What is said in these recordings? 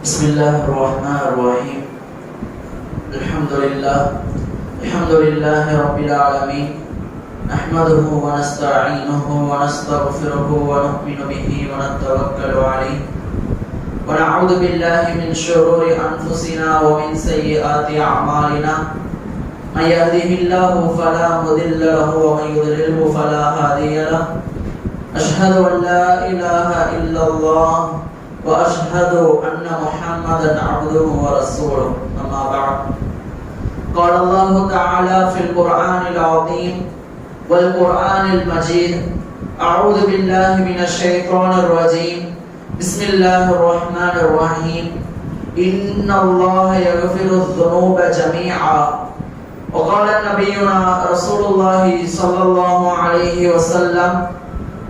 بسم الله الرحمن الرحيم. الحمد لله رب العالمين. نحمده ونستعينه ونستغفره ونؤمن به ونتوكل عليه ونعوذ بالله من شرور أنفسنا ومن سيئات أعمالنا. من يهده الله فلا مضل له ومن يضلله فلا هادي له. أشهد أن لا إله إلا الله وأشهد أن محمدا عبده ورسوله. أما بعد، قال الله تعالى في القرآن العظيم والقرآن المجيد: أعوذ بالله من الشيطان الرجيم. بسم الله الرحمن الرحيم. إن الله يغفر الذنوب جميعا. وقال نبينا رسول الله صلى الله عليه وسلم: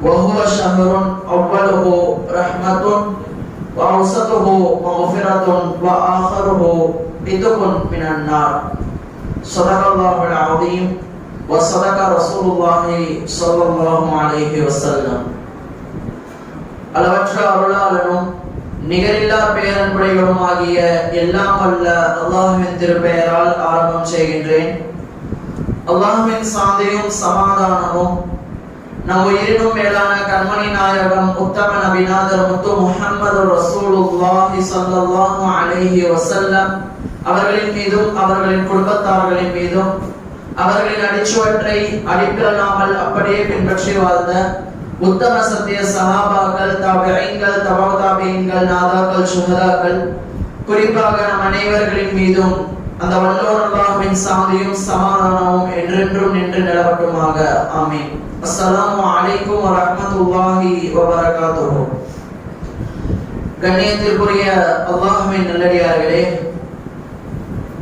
وهو شهر أوله رحمة وأوسطه مغفرة وآخره عتق من النار. صدق الله العظيم وصدق رسول الله صلى الله عليه وسلم. அளவற்ற அருளாளனும் நிகரில்லா பேரன்புடையவனும் ஆகிய எல்லாம் வல்ல அல்லாஹ்வின் திருப்பெயரால் ஆரம்பம் செய்கின்றேன். அல்லாஹ்வின் சாந்தியும் சமாதானமும் நம் உயிரினும் மேலான கண்மணி நாயகம் உத்தம நபிநாதர் முத்து முஹம்மது ரசூலுல்லாஹி ஸல்லல்லாஹு அலைஹி வஸல்லம் அவர்களின் மீதும் அவர்களின் குடும்பத்தார்களின் மீதும் அவர்களின் அடிச்சுவற்றை அடிப்பில்லாமல் அப்படியே பின்பற்றி வாழ்ந்த உத்தம சத்திய சஹாபாக்கள், தாபிஈன்கள், தபா தாபிஈன்கள், நாதாக்கள், சுஹதாக்கள், குறிப்பாக நம் அனைவர்களின் மீதும் அந்த வல்லோர் அல்லாஹ்வின் சாந்தியும் சமாதானமும் என்றென்றும் நின்று நிலவட்டுமாக. ஆமீன். அஸ்ஸலாமு அலைக்கும் வரஹ்மத்துல்லாஹி வபரகாத்துஹு. கண்ணியத்திற்குரிய அல்லாஹ்வின் நல்லடியார்களே,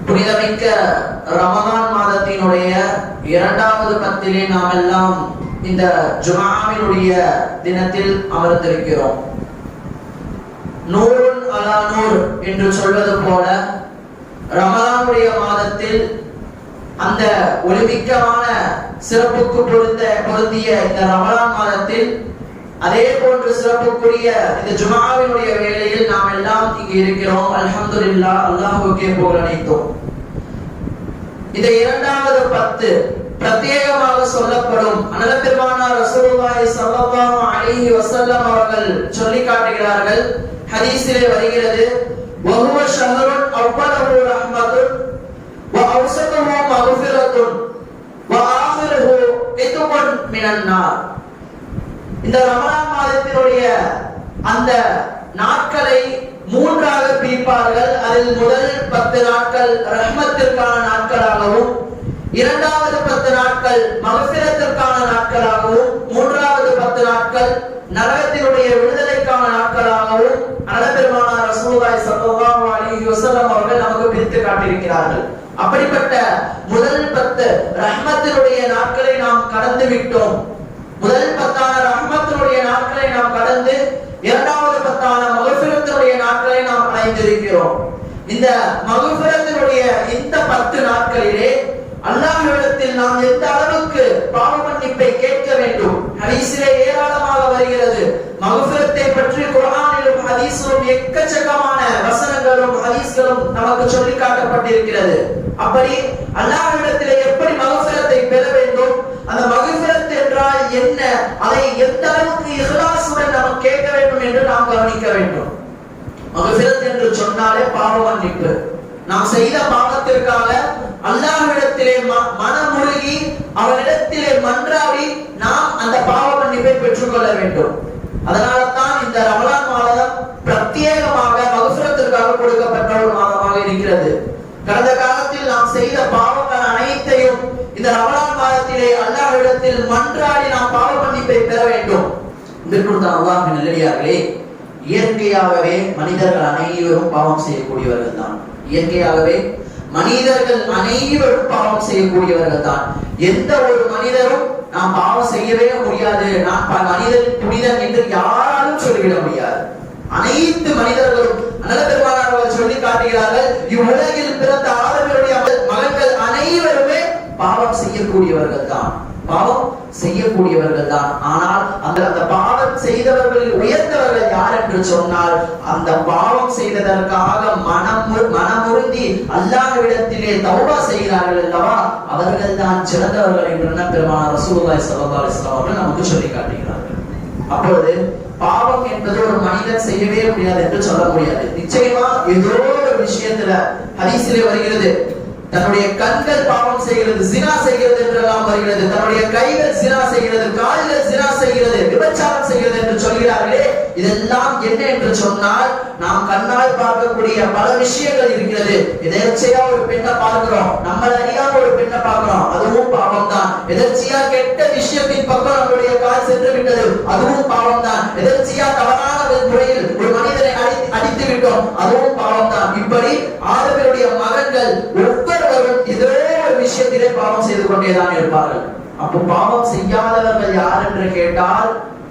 புனிதமிக்க ரமலான் மாதத்தினுடைய இரண்டாவது பத்திலே நாம் எல்லாம் இந்த ஜும்ஆவினுடைய தினத்தில் அமர்ந்திருக்கிறோம். நூறுன் அலா நூர் என்று சொல்வது போல ரமலானுடைய மாதத்தில் அந்த ஒளிமிக்கமான சிறப்புக்கு பொருந்திய இந்த ரமலான் மாதத்தில் அதே போன்று சிறப்புக்குரிய இந்த ஜும்ஆவினுடைய வேளையில் நாம் எல்லாம் இங்கு இருக்கிறோம். அல்ஹம்துலில்லாஹ், அல்லாஹ்வுக்கே புகழ் அனைத்தும். இந்த இரண்டாவது பத்து பிரத்யேகமாக சொல்லப்படும் அனல் பெருமானார் ரசூலுல்லாஹி ஸல்லல்லாஹு அலைஹி வஸல்லம் அவர்கள் சொல்லி காட்டுகிறார்கள். ஹதீஸிலே வருகிறது: வஹுவ ஷஹருன் அவ்வலஹு ரஹ்மத்துன் வ அவ்ஸதுஹு மக்ஃபிரத்துன் வ ஆகிருஹு இத்குன் மினன் நார். இந்த ரமலான் மாதத்தினுடைய அந்த நாட்களை மூன்றாக பிரிப்பார்கள். அதில் முதல் 10 நாட்கள் ரஹ்மத்திற்கான நாட்களாகவும், இரண்டாவது 10 நாட்கள் மக்ஃபிரத்திற்கான நாட்களாகவும், மூன்றாவது 10 நாட்கள் நரகத்தினுடைய விடுதலைக்கான நாட்களாகவும் அனல் பெருமானார் ரசூலுல்லாஹி ஸல்லல்லாஹு அலைஹி வஸல்லம் அவர்கள் நமக்கு பிரித்து காட்டியிருக்கிறார்கள். அப்படிப்பட்ட முதல் 10 ரஹ்மத்தினுடைய நாட்களை நாம் கடந்து விட்டோம். முதல் 10 ரஹ்மத்தினுடைய நாட்களை நாம் கடந்து இரண்டாவது 10 மக்ஃபிரத்தினுடைய நாட்களை நாம் அடைந்திருக்கிறோம். இந்த மக்ஃபிரத்தினுடைய இந்த 10 நாட்களிலே அல்லாஹ்விடத்தில் நாம் எந்த அளவுக்கு பாவ மன்னிப்பை கேட்க வேண்டும். ஹதீஸிலே ஏராளமாக வருகிறது. மக்ஃபிரத்தை பற்றி குர்ஆனிலும் ஹதீஸிலும் எக்கச்சக்கமான வசனங்களும் ஹதீஸ்களும் நமக்கு சொல்லி காட்டப்பட்டிருக்கிறது. அப்படி அல்லாஹ்விடத்திலே எப்படி மக்ஃபிரத்தை பெற வேண்டும், அந்த மக்ஃபிரத் என்றால் என்ன, அதை எந்த அளவுக்கு இஹ்லாஸுடன் நாம் கேட்க வேண்டும் என்று நாம் கவனிக்க வேண்டும். மக்ஃபிரத் என்று சொன்னாலே பாவ மன்னிப்பு. நாம் செய்த பாவத்திற்காக அல்லாஹ்விடத்திலே மனமுருகி அவனிடத்திலே மன்றாடி நாம் அந்த பாவ மன்னிப்பை பெற்றுக்கொள்ள வேண்டும். அதனால தான் இந்த ரமலான் மாதம் பிரத்யேகமாக மக்ஃபிரத்திற்காக கொடுக்கப்பட்ட ஒரு மாதமாக இருக்கிறது. கடந்த காலத்தில் நாம் செய்த பாவங்கள் அனைத்தையும் இந்த ரமலான் மாதத்திலே அல்லாஹ்விடத்தில் மன்றாடி நாம் பாவ மன்னிப்பை பெற வேண்டும். இதற்கு அல்லாஹ்வின் நல்லடியார்களே, இயற்கையாகவே மனிதர்கள் அனைவரும் பாவம் செய்யக்கூடியவர்கள் தான். இயற்கையாகவே மனிதர்கள் அனைவரும் பாவம் செய்யக்கூடியவர்கள் தான். எந்த ஒரு மனிதரும் நாம் பாவம் செய்யவே முடியாது, நான் மனிதன் புனிதன் என்று யாராலும் சொல்லிவிட முடியாது. அனைத்து மனிதர்களும் அனல் பெருமானார் அவர்கள் சொல்லி காட்டுகிறார்கள், இவ்வுலகில் பிறந்த ஆதவருடைய மகன்கள் அனைவருமே பாவம் செய்யக்கூடியவர்கள் தான். பாவம் செய்யக்கூடியவர்கள் தான். ஆனால் அந்த பாவம் செய்தவர்களில் உயர்ந்தவர்கள் யார் என்று சொன்னால், அந்த பாவம் செய்ததற்காக மனமுருந்தி அல்லாஹ்விடத்திலே தௌபா செய்கிறார்கள் அல்லவா, அவர்கள் தான் சிறந்தவர்கள் என்று பெருமானார் ரசூலுல்லாஹி ஸல்லல்லாஹு அலைஹி வஸல்லம் அவர்கள் நமக்கு சொல்லி காட்டுகிறார்கள். அப்பொழுது பாவம் என்பது ஒரு மனிதன் செய்யவே முடியாது என்று சொல்ல முடியாது. நிச்சயமா ஏதோ ஒரு விஷயத்துல ஹதீஸிலே வருகிறது, தன்னுடைய கண்கள் பாவம் செய்கிறது, சினா செய்கிறது என்றெல்லாம் வருகிறது, தன்னுடைய கைகள் சினா செய்கிறது, கால்கள் சினா செய்கிறது, விபச்சாரம் செய்கிறது என்று சொல்கிறார்களே, இதெல்லாம் என்ன என்று சொன்னால், நாம் கண்ணால் பார்க்கக்கூடிய பல விஷயங்கள் இருக்கிறது. எதேர்ச்சையா ஒரு பெண்ணை பார்க்கிறோம், நம்மள அறியாம ஒரு பெண்ணை பார்க்கிறோம், அதுவும் பாவம் தான். எதேர்ச்சையா கெட்ட விஷயத்தின் பக்கம் நம்முடைய கால் சென்று விட்டது, அதுவும் பாவம் தான். எதேர்ச்சையா தவறான முறையில் ஒரு மனிதனை அடித்து விட்டோம், அதுவும் பாவம் தான். இப்படி ஆதவருடைய மகன்கள் ஒவ்வொருவரும் ஏதோ ஒரு விஷயத்திலே பாவம் செய்து கொண்டேதான் இருப்பார்கள். அப்போ பாவம் செய்யாதவர்கள் யார் என்று கேட்டால்,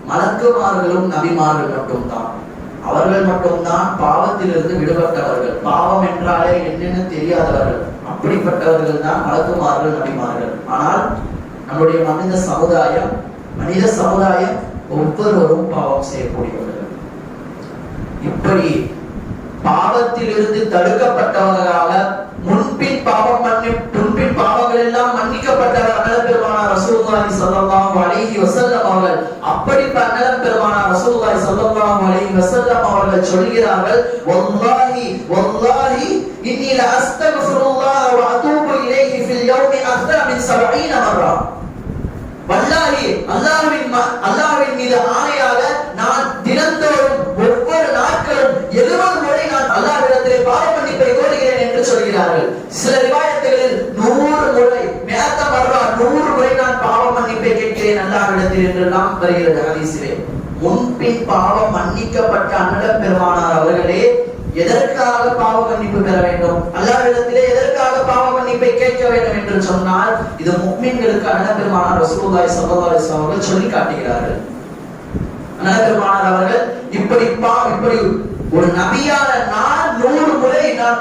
மலக்குமார்களும் நபிமார்கள் மட்டும்தான். அவர்கள் மட்டும்தான் பாவத்திலிருந்து விடுபட்டவர்கள். பாவம் என்றாலே என்னென்னு தெரியாதவர்கள். அப்படிப்பட்டவர்கள் தான் மலக்குமார்கள், நபிமார்கள். ஆனால் நம்முடைய மனித சமுதாயம் ஒவ்வொருவரும் பாவம் செய்யக்கூடியவர்கள். இப்படி பாவத்திலிருந்து தடுக்கப்பட்டவர்களாக முன்பின் பாவங்கள் எல்லாம் மன்னிக்கப்பட்டவர்கள் பெருமானார் ரசூலுல்லாஹி ஸல்லல்லாஹு அலைஹி வஸல்லம் அவர்கள். அப்படிப்பட்ட பெருமானார் ரசூலுல்லாஹி ஸல்லல்லாஹு அலைஹி வஸல்லம் அவர்கள் சொல்கிறார்கள், வல்லாஹி இன்னி லா அஸ்தக்ஃபிருல்லாஹ வ அதூபு இலைஹி ஃபில் யௌமி அக்தர மின் 70 மர்ரா. வல்லாஹி அல்லாஹ்வின் மீது ஆணையாக நான் தினந்தோறும் ஒவ்வொரு நாட்களும் 70 முறை நான் அல்லாஹ்விடத்திலே பாவ மன்னிப்பை கோருகிறேன் என்று சொல்கிறார்கள். சில ரிவாயத்துகளில் 100 முறை, 100 முறை நான் பாவ மன்னிப்பை கேட்கிறேன் அல்லாஹ்விடத்தில் என்று நாம் வருகிறது ஹதீஸிலே. முன்பின் பாவம் மன்னிக்கப்பட்ட அண்ணல் பெருமானார் அவர்களே எதற்காக பாவ மன்னிப்பு பெற வேண்டும், அல்லாஹ்விடத்திலே எதற்காக பாவ மன்னிப்பை கேட்க வேண்டும் என்று சொன்னால், இது முஃமின்களுக்கு அண்ணல் பெருமானார் ரசூலுல்லாஹி ஸல்லல்லாஹு அலைஹி வஸல்லம் அவர்கள் சொல்லி காட்டுகிறார்கள். அண்ணல் பெருமானார் அவர்கள் இப்படி ஒரு நபியான நான் 100 முறை நான்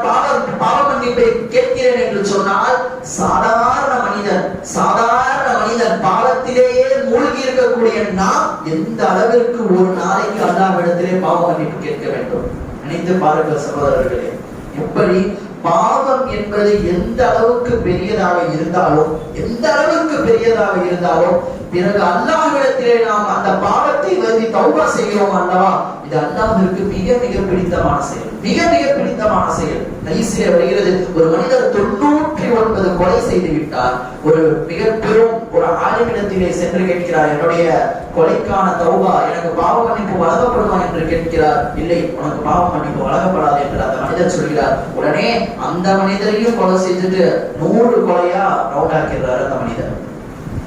பாவ மன்னிப்பை கேட்கிறேன் என்று சொன்னால், சாதாரண மனிதன் பாவத்திலேயே மூழ்கி இருக்கக்கூடிய நாம் எந்த அளவிற்கு ஒரு நாளைக்கு அல்லாஹ்விடத்திலே பாவ மன்னிப்பு கேட்க வேண்டும். நினைத்து பாருங்கள் சகோதரர்களே. எப்படி பாவம் என்பது எந்த அளவுக்கு பெரியதாக இருந்தாலும் பிறகு அல்லாஹ்விடத்திலே நாம் அந்த பாவத்தை வருந்தி தௌபா செய்கிறோம் அல்லவா, இது அல்லாஹ்விற்கு மிக மிக பிடித்தமான செயல். ஹதீஸிலே வருகிறது, ஒரு மனிதர் 99 கொலை செய்து விட்டார். ஒரு மிக பெரும் ஒரு ஆலிமிடத்திலே சென்று கேட்கிறார், என்னுடைய கொலைக்கான தௌபா, எனக்கு பாவ மன்னிப்பு வழங்கப்படுமா என்று கேட்கிறார். இல்லை, உனக்கு பாவ மன்னிப்பு வழங்கப்படாது என்று அந்த மனிதர் சொல்கிறார். உடனே அந்த மனிதரையும் கொலை செஞ்சுட்டு 100 கொலையா ரவுண்ட் ஆக்கிறார் அந்த மனிதர்.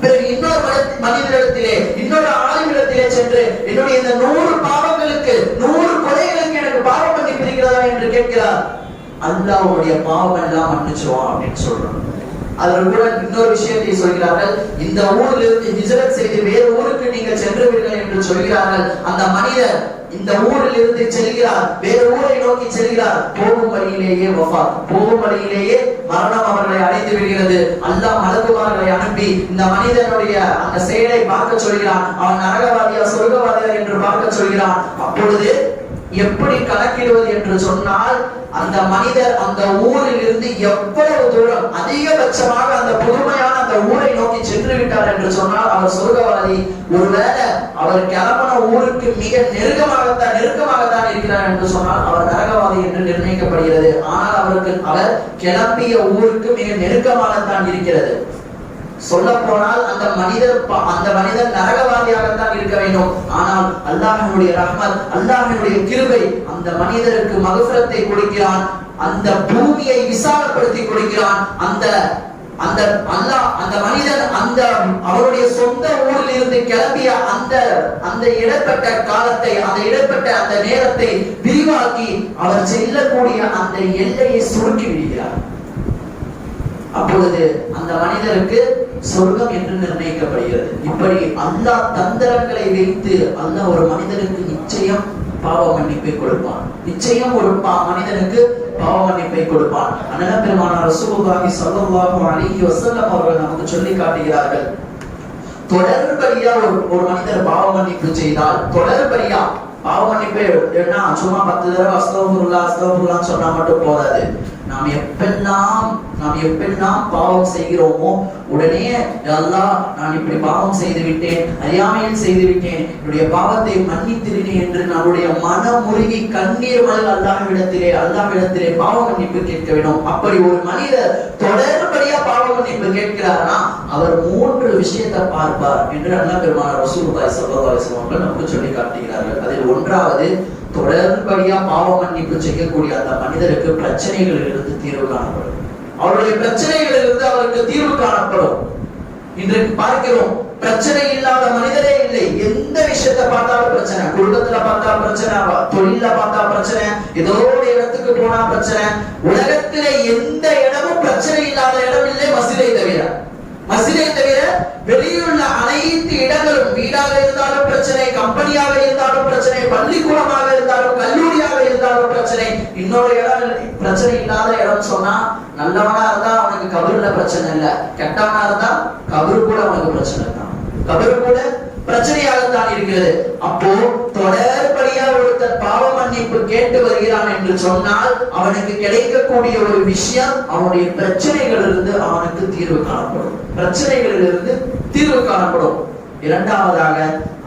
பிறகு இன்னொரு மனிதரிடத்திலே, இன்னொரு ஆலிமிடத்திலே சென்று, என்னுடைய இந்த 100 பாவங்களுக்கு 100 கொலைகளுக்கு எனக்கு பாவ மன்னிப்பு இருக்கிறதா என்று கேட்கிறார். அல்லாஹ்வுடைய பாவம் எல்லாம் மன்னிச்சுவான் அப்படின்னு சொல்றாங்க. அதில் கூட இன்னொரு விஷயத்தை சொல்கிறார்கள், இந்த ஊரிலிருந்து ஹிஜ்ரத் செய்து வேறு ஊருக்கு நீங்கள் சென்றுவீர்கள் என்று சொல்கிறார்கள். அந்த மனிதர் இந்த ஊரில் இருந்து செல்கிறார், வேறு ஊரை நோக்கி செல்கிறார். போகும் வழியிலேயே மரணம் அவர்களை அடைந்து விடுகிறது. அல்லாஹ் மலக்குமார்களை அனுப்பி இந்த மனிதனுடைய அந்த செயலை பார்க்க சொல்கிறான். அவன் நரகவாதியா சொர்க்கவாதியா என்று பார்க்க சொல்கிறான். அப்பொழுது எப்படி கணக்கிடுவது என்று சொன்னால், அந்த மனிதர் அந்த ஊரில் இருந்து எவ்வளவு தூரம் அதிகபட்சமாக அந்த புதுமையான அந்த ஊரை நோக்கி சென்று விட்டார் என்று சொன்னால் அவர் சொர்க்கவாதி. ஒருவேளை அவர் கிளம்பின ஊருக்கு மிக நெருக்கமாகத்தான் இருக்கிறார் என்று சொன்னால் அவர் நரகவாதி என்று நிர்ணயிக்கப்படுகிறது. ஆனால் அவர் கிளம்பிய ஊருக்கு மிக நெருக்கமாகத்தான் இருக்கிறது. சொல்ல போனால் அந்த மனிதர் நரகவாதியாகத்தான் இருக்க வேண்டும். ஆனால் அல்லாஹ்வுடைய ரஹ்மத், அல்லாஹ்வுடைய கிருபை அந்த மனிதருக்கு மக்ஃபிரத்தை கொடுக்கிறான். அந்த பூமியை விசாலப்படுத்தி கொடுக்கிறான். அந்த மனிதன் அவருடைய சொந்த ஊரில் இருந்து கிளம்பிய அந்த இடப்பட்ட காலத்தை, அந்த இடப்பட்ட அந்த நேரத்தை விரிவாக்கி அவர் செல்லக்கூடிய அந்த எல்லையை சுருக்கி விடுகிறார். அப்பொழுது அந்த மனிதருக்கு சொர்க்கம் என்று நிர்ணயிக்கப்படுகிறது. இப்படி அல்லாஹ் தந்திரங்களை வைத்து அல்லாஹ் ஒரு மனிதனுக்கு நிச்சயம் பாவ மன்னிப்பை கொடுப்பான். மனிதனுக்கு பாவ மன்னிப்பை கொடுப்பான். அண்ணல் பெருமானார் ரசூலுல்லாஹி ஸல்லல்லாஹு அலைஹி வஸல்லம் அவர்கள் நமக்கு சொல்லி காட்டுகிறார்கள், தொடர்படியா ஒரு மனிதர் பாவ மன்னிப்பு செய்தால், தொடர்படியா பாவ மன்னிப்பு என்ன சும்மா 10 தடவை அஸ்தக்ஃபிருல்லாஹ் சொன்னா மட்டும் போதாது. நாம் எப்பெல்லாம் பாவம் செய்கிறோமோ உடனே அல்லாஹ் நான் இப்படி பாவம் செய்து விட்டேன், அறியாமையில் செய்து விட்டேன், என்னுடைய பாவத்தை மன்னித்திருனேன் என்று நம்முடைய மனமுருகி கண்ணீர் மல்க அல்லாஹ்விடத்திலே பாவ மன்னிப்பு கேட்க வேண்டும். அப்படி ஒரு மனிதர் தொடர்படியா பாவ மன்னிப்பு கேட்கிறார்னா அவர் 3 விஷயத்தை பார்ப்பார் என்று அல்லாஹ் பெருமானார் ரசூலுல்லாஹி ஸல்லல்லாஹு அலைஹி வஸல்லம் நமக்கு சொல்லி காட்டுகிறார்கள். அதில் ஒன்றாவது, தொடர்படியா பாவ மன்னிப்பு செய்யக்கூடிய அந்த மனிதருக்கு பிரச்சனைகளிலிருந்து தீர்வு காணப்படும். அவருடைய பிரச்சனைகளிலிருந்து அவருக்கு தீர்வு காணப்படும். இன்றைக்கு பார்க்கிறோம், பிரச்சனை இல்லாத மனிதரே இல்லை. எந்த விஷயத்தை பார்த்தாலும் பிரச்சனை, குடும்பத்துல பார்த்தா பிரச்சனை, தொழில பார்த்தா பிரச்சனை, ஏதோ ஒரு இடத்துக்கு போனா பிரச்சனை. உலகத்திலே எந்த இடமும் பிரச்சனை இல்லாத இடம் இல்லை மஸ்ஜிதை தவிர. மஸ்ஜிதை தவிர வெளியுள்ள அனைத்து இடங்களும், வீடாக இருந்தாலும் பிரச்சனை, கம்பெனியாக இருந்தாலும் பிரச்சனை, பள்ளிக்கூடமாக இருந்தாலும் கல்லூரியாக இருந்தாலும் பிரச்சனை. இன்னொரு இடம் பிரச்சனை இல்லாத இடம் சொன்னா, நல்லவனா இருந்தா அவனுக்கு கபருல பிரச்சனை இல்ல, கெட்டவனா இருந்தா கபரு கூட அவனுக்கு பிரச்சனை தான். கபரு கூட பிரச்சனையாகத்தான் இருக்கிறது. அப்போ தொடர்படியா ஒருத்தர் பாவ மன்னிப்பு கேட்டு வருகிறான் என்று சொன்னால் அவனுக்கு கிடைக்கக்கூடிய ஒரு விஷயம், அவனுடைய பிரச்சனைகளிலிருந்து அவனுக்கு தீர்வு காணப்படும். பிரச்சனைகளிலிருந்து தீர்வு காணப்படும். இரண்டாவதாக,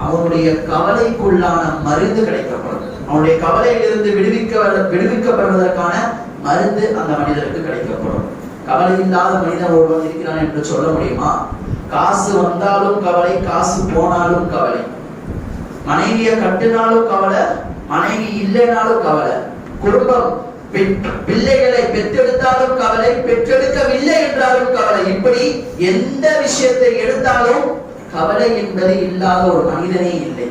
அவனுடைய கவலைக்குள்ளான மருந்து கிடைக்கப்படும். அவனுடைய கவலையிலிருந்து விடுவிக்கப்படுவதற்கான மருந்து அந்த மனிதருக்கு கிடைக்கப்படும். கவலை இல்லாத மனிதன் ஒருவன் இருக்கிறான் என்று சொல்ல முடியுமா? காசு வந்தாலும் கவலை, காசு போனாலும் கவலை. மனைவியை கட்டினாலும் கவலை, மனைவி இல்லைனாலும் கவலை. குடும்பம் பிள்ளைகளை பெற்றெடுத்தாலும் கவலை, பெற்றெடுக்கவில்லை என்றாலும் கவலை. இப்படி எந்த விஷயத்தை எடுத்தாலும் கவலை என்பது இல்லாத ஒரு மனிதனே இல்லை.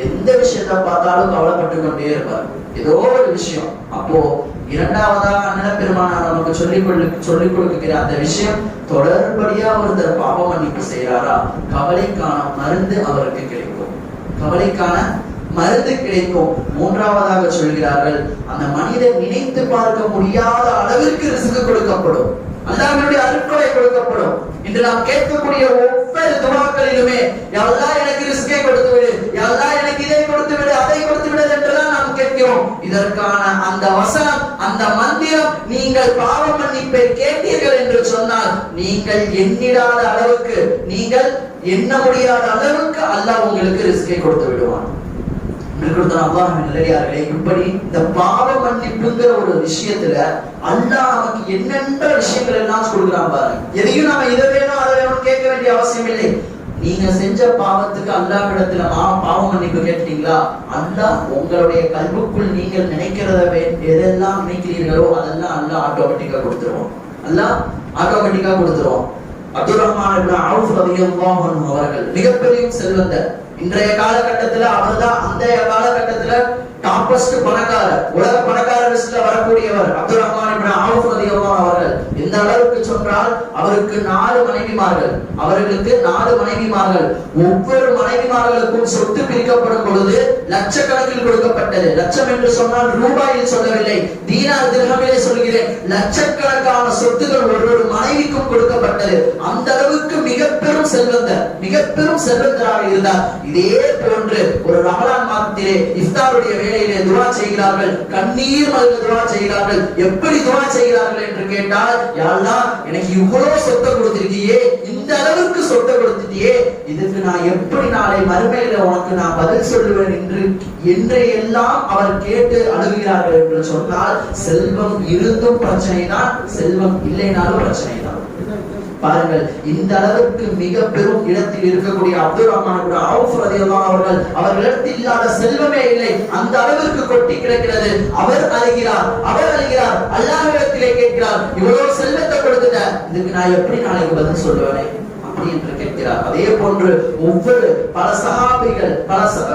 எந்த விஷயத்தை பார்த்தாலும் கவலைப்பட்டு கொண்டே இருப்பார், ஏதோ ஒரு விஷயம். அப்போ இரண்டாவதாக அண்ணன் பெருமானார் நமக்கு சொல்லிக் கொடுக்கிற அந்த விஷயம், தொடர்படியா ஒருத்தர் பாவ மன்னிப்பு செய்யறாரா, கவலைக்கான மருந்து அவருக்கு கிடைக்கும். கவலைக்கான மருந்து கிடைக்கும். மூன்றாவதாக சொல்கிறார்கள், அந்த மனிதன் நினைத்து பார்க்க முடியாத அளவிற்கு ரிஸ்க் கொடுக்கப்படும். அல்லாஹ்வுடைய அருட்கொடை கொடுக்கப்படும். இன்று நாம் கேட்கக்கூடிய ஒவ்வொரு துஆக்களிலுமே, யா அல்லாஹ் எனக்கு ரிஸ்கை கொடுத்து விடு, யா அல்லாஹ் எனக்கு இதை கொடுத்து விடு, அதை கொடுத்து விடு என்றெல்லாம் நாம் கேட்கிறோம். இதற்கான அந்த வசனம், அந்த மந்திரம், நீங்கள் பாவ மன்னிப்பை கேட்டீர்கள் என்று சொன்னால் நீங்கள் எண்ணிடாத அளவுக்கு, நீங்கள் எண்ண முடியாத அளவுக்கு அல்லாஹ் உங்களுக்கு ரிஸ்கை கொடுத்து விடுவான். இப்படி இந்த பாவ மன்னிப்புங்கிற ஒரு விஷயத்துல அல்லாஹ் நமக்கு என்னென்ன விஷயங்கள் எல்லாம் கொடுக்குறான் பாருங்க. எதையும் நாம இதை வேணும் அதை வேணும் கேட்க வேண்டிய அவசியம் இல்லை. நீங்க செஞ்ச பாவத்துக்கு அல்லாஹ்விடத்துல பாவ மன்னிப்பு கேட்டீங்களா, அல்லாஹ் உங்களுடைய கல்புக்குள் நீங்கள் நினைக்கிறத எதெல்லாம் நினைக்கிறீர்களோ அதெல்லாம் அல்லாஹ் ஆட்டோமேட்டிக்கா கொடுத்துருவோம். அல்லாஹ் ஆட்டோமேட்டிக்கா கொடுத்துருவோம். அப்துல் ரஹ்மான் இப்னு அவுஃப் ரலியல்லாஹு அன்ஹு அவர்கள் மிகப்பெரிய செல்வந்தர். இன்றைய காலகட்டத்துல அவர்தான் அந்த காலகட்டத்துல டாப்பஸ்ட் பணக்காரர், உலக பணக்காரர் லிஸ்ட்ல வரக்கூடியவர் அப்துல் ரஹ்மான் இப்னு அவுஃப் ரலியல்லாஹு அவர்கள். இந்த அளவுக்கு சொன்னால் அவருக்கு 4 மனைவிமார்கள், அவர்களுக்கு 4 மனைவிமார்கள். ஒவ்வொரு மனைவிமார்களுக்கும் சொத்து பிரிக்கப்படும் பொழுது லட்சக்கணக்கில் கொடுக்கப்பட்டது. லட்சம் என்று சொன்னால் ரூபாயில் சொல்லவில்லை, தீனார் திர்ஹமிலே சொல்கிறேன். லட்சக்கணக்கான சொத்துகள் ஒவ்வொரு மனைவிக்கும் கொடுக்கப்பட்டது. அந்த அளவுக்கு மிக பெரும் செல்வந்தராக இருந்தார். இதே போன்று ஒரு ரமலான் மாதத்திலே இஃப்தாருடைய வேளையிலே துஆ செய்கிறார்கள், கண்ணீர் மல்க துஆ செய்கிறார்கள். எப்படி துஆ செய்கிறார்கள் என்று கேட்டால், யா அல்லாஹ் எனக்கு இவ்வளவு சொத்தை கொடுத்திருக்கியே, இந்த அளவுக்கு சொத்தை கொடுத்துட்டியே, இதுக்கு நான் எப்படி நாளை மறுமையில உனக்கு நான் பதில் சொல்லுவேன் என்று எல்லாம் அவர் கேட்டு அழுகிறார்கள் என்று சொன்னால், செல்வம் இருந்தும் பிரச்சனை தான், செல்வம் இல்லைனாலும் பிரச்சனை தான். பாருங்கள், இந்த அளவுக்கு மிக பெரும் இடத்தில் இருக்கக்கூடிய அப்துல் ரஹ்மான் இப்னு அவுஃப் ரலியல்லாஹு அவர்கள், அவர்களிடத்தில் இல்லாத செல்வமே இல்லை, அந்த அளவிற்கு கொட்டி கிடக்கிறது. அவர் அழுகிறார், அல்லாஹ்விடத்திலே கேட்கிறார், இவ்வளவு செல்வத்தை கொடுத்துட்ட, இதுக்கு நான் எப்படி நாளைக்கு பதில் சொல்லுவேன் அப்படி என்று கேட்கிறார். அதே போன்று ஒவ்வொரு பல சஹாபிகள்,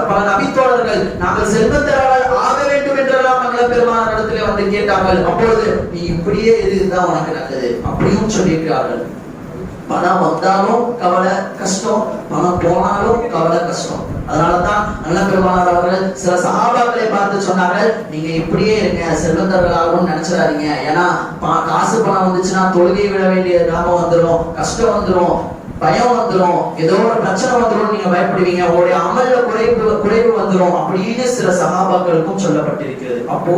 பல நபித்தோழர்கள், நாங்கள் செல்வந்தராக ஆக வேண்டும் என்றெல்லாம் மங்கள பெருமானார் இடத்திலே வந்து கேட்டார்கள். அப்பொழுது நீ இப்படியே இதுதான் உனக்கு நல்லது அப்படியும் சொல்லியிருக்கிறார்கள். பணம் வந்தாலும் கவலை கஷ்டம், பணம் போனாலும் கவலை கஷ்டம். அதனாலதான் நல்ல பெருமானார் அவர்கள் சில சஹாபாக்களை பார்த்து சொன்னார்கள், நீங்க இப்படியே இருங்க, செல்வந்தர்களாகவும் நினைச்சிடாதீங்க. ஏன்னா காசு பணம் வந்துச்சுன்னா தொழுகை விட வேண்டிய நிலைமை வந்துடும், கஷ்டம் வந்துடும், பயம் வந்துடும், ஏதோ ஒரு பிரச்சனை வந்துடும், நீங்க பயப்படுவீங்க, உங்களுடைய அமல்ல குறைவு வந்துடும் அப்படின்னு சில சகாபாக்களுக்கும் சொல்லப்பட்டிருக்கிறது. அப்போ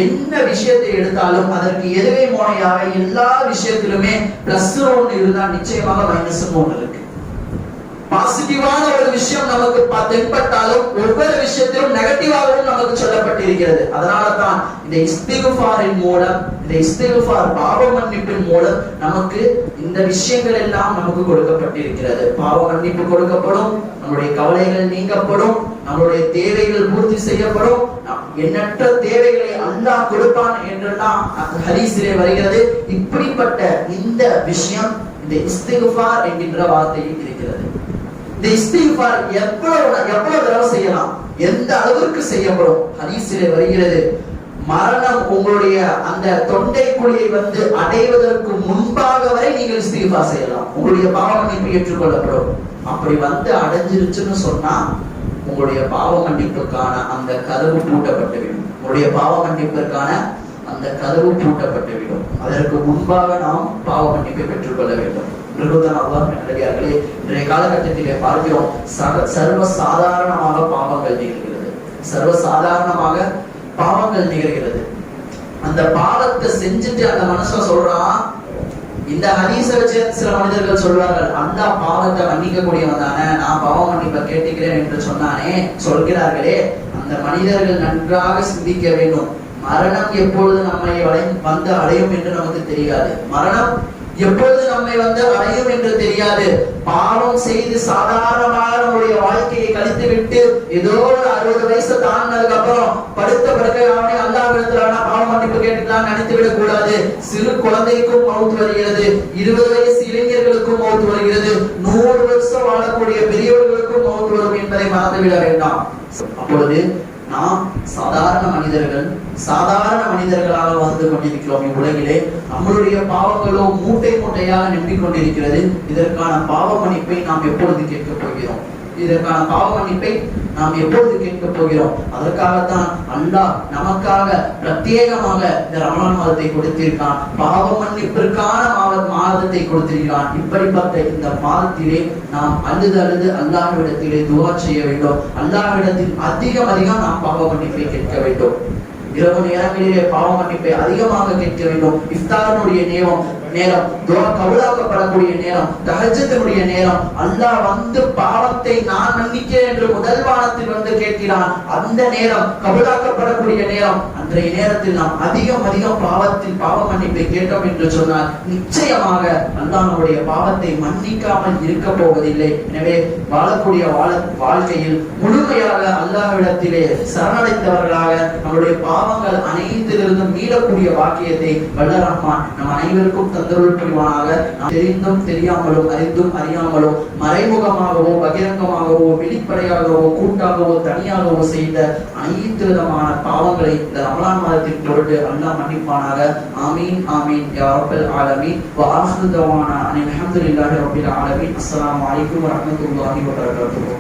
என்ன விஷயத்தை எடுத்தாலும் அதற்கு எதுவே மோனையாக எல்லா விஷயத்திலுமே பிளஸ் ஒன்று இருந்தா நிச்சயமாக மைனஸ் ஒன்று இருக்கு. பாசிட்டிவான ஒரு விஷயம் நமக்கு தென்பட்டாலும் ஒவ்வொரு விஷயத்திலும் நெகட்டிவாகவும் நமக்கு சொல்லப்பட்டிருக்கிறது. அதனாலதான் இந்த இஸ்திக்ஃபாரின் மூலம், இந்த இஸ்திக்ஃபார் பாவ மன்னிப்பின் மூலம் நமக்கு இந்த விஷயங்கள் எல்லாம் நமக்கு கொடுக்கப்பட்டிருக்கிறது. பாவ மன்னிப்பு கொடுக்கப்படும், நம்முடைய கவலைகள் நீங்கப்படும், நம்மளுடைய தேவைகள் பூர்த்தி செய்யப்படும், எண்ணற்ற தேவைகளை அல்லாஹ் கொடுப்பான் என்றெல்லாம் ஹதீஸிலே வருகிறது. இப்படிப்பட்ட இந்த விஷயம் இந்த இஸ்திக்ஃபார் என்கின்ற வார்த்தையில் இருக்கிறது. இந்த இஸ்திக்ஃபார் எவ்வளவு தடவை செய்யலாம், எந்த அளவிற்கு செய்யப்படும்? ஹதீஸிலே வருகிறது, மரணம் உங்களுடைய அந்த தொண்டை குழியை அடைவதற்கு முன்பாக வரை நீங்கள் இஸ்திக்ஃபார் செய்யலாம், உங்களுடைய பாவ மன்னிப்பு ஏற்றுக்கொள்ளப்படும். அப்படி அடைஞ்சிருச்சுன்னு சொன்னா உங்களுடைய பாவ மன்னிப்புக்கான அந்த கதவு பூட்டப்பட்டுவிடும். உங்களுடைய பாவ மன்னிப்பிற்கான அந்த கதவு பூட்டப்பட்டுவிடும். அதற்கு முன்பாக நாம் பாவ மன்னிப்பை பெற்றுக்கொள்ள வேண்டும். இன்றைய காலகட்டத்திலே பார்க்கிறோம், சர்வ சாதாரணமாக பாவங்கள் நிகழ்கிறது, சர்வ சாதாரணமாக பாவங்கள் நிகழ்கிறது. அந்த பாவத்தை செஞ்சுட்டு அந்த மனுஷன் சொல்றான், இந்த ஹதீஸ வச்சு சில மனிதர்கள் சொல்வார்கள், அல்லாஹ் பாவத்தை மன்னிக்க கூடியவன் தானே, நான் பாவ மன்னிப்பை கேட்டுக்கிறேன் என்று சொன்னானே சொல்கிறார்களே, அந்த மனிதர்கள் நன்றாக சிந்திக்க வேண்டும். மரணம் எப்பொழுது நம்மை அடையும் என்று நமக்கு தெரியாது. மரணம் எப்பொழுது நம்மை அடையும் என்று தெரியாது. பாவம் செய்து சாதாரணமாக நம்முடைய வாழ்க்கையை கழித்து விட்டு ஏதோ ஒரு 60 வயசு தாண்டினதுக்கு அப்புறம் படுத்த படுக்கை அவனே அல்லாஹ்விடத்துல பாவ மன்னிப்பு கேட்டுதான் நினைத்து விடக் கூடாது. சிறு குழந்தைக்கும் மௌத் வருகிறது, 20 வயசு இளைஞர்களுக்கும் மௌத் வருகிறது, 100 வருஷம் வாழக்கூடிய பெரியவர்களுக்கும் மௌத் வரும் என்பதை மறந்துவிட வேண்டாம். அப்பொழுது நாம் சாதாரண மனிதர்களாக வாழ்ந்து கொண்டிருக்கிறோம். இவ்வுலகிலே நம்மளுடைய பாவங்களோ மூட்டை மூட்டையாக நிம்பிக் கொண்டிருக்கிறது. இதற்கான பாவ மன்னிப்பை நாம் எப்பொழுது கேட்கப் போகிறோம்? அதற்காகத்தான் அல்லாஹ் நமக்காக பிரத்யேகமாக இந்த ரமலான் மாதத்தை கொடுத்திருக்கான், பாவ மன்னிப்பிற்கான மாதத்தை கொடுத்திருக்கிறான். இப்படிப்பட்ட இந்த மாதத்திலே நாம் அழுது அல்லாஹ்விடத்திலே துஆ செய்ய வேண்டும். அல்லாஹ்விடத்தில் அதிகம் நாம் பாவ மன்னிப்பை கேட்க வேண்டும். இரவு நேரங்களிலே பாவ மன்னிப்பை அதிகமாக கேட்க வேண்டும். இஃப்தாரினுடைய நேரம், துஆ கபூலாக்கப்படக்கூடிய நேரம், தஹஜ்ஜுடைய நேரம், அல்லாஹ் பாவத்தை நான் மன்னிக்கிறேன் என்று முதல் வானத்தில் கேட்கிறான். அந்த நேரம் கபூலாக்கப்படக்கூடிய நேரம். அன்றைய நேரத்தில் நாம் அதிகம் பாவ மன்னிப்பை கேட்டோம் என்று சொன்னால் நிச்சயமாக அல்லாஹ் நம்முடைய பாவத்தை மன்னிக்காமல் இருக்க போவதில்லை. எனவே வாழக்கூடிய வாழ்க்கையில் முழுமையாக அல்லாஹ்விடத்திலே சரணடைந்தவர்களாக நம்முடைய பாவங்கள் அனைத்திலிருந்தும் மீளக்கூடிய வாக்கியத்தை வல்ல ரஹ்மான் நம் அனைவருக்கும் தந்தருள் புரிவானாக. தெரிந்தும் தெரியாமலோ, அறிந்தும் அறியாமலோ, மறைமுகமாகவோ பகிரங்கமாகவோ வெளிப்படையாகவோ கூட்டாகவோ தனியாகவோ செய்த அனைத்து விதமான பாவங்களை இந்த ரமலான் மாதத்தின் பொருட்டு அல்லாஹ் மன்னிப்பானாக. ஆமீன் ஆமீன் யா ரப்பல் ஆலமீன். வ ஆஹிரு தவானா அனில் ஹம்துலில்லாஹி ரப்பில் ஆலமீன். அஸ்ஸலாமு அலைக்கும் வ ரஹ்மத்துல்லாஹி வ பரகாத்துஹு.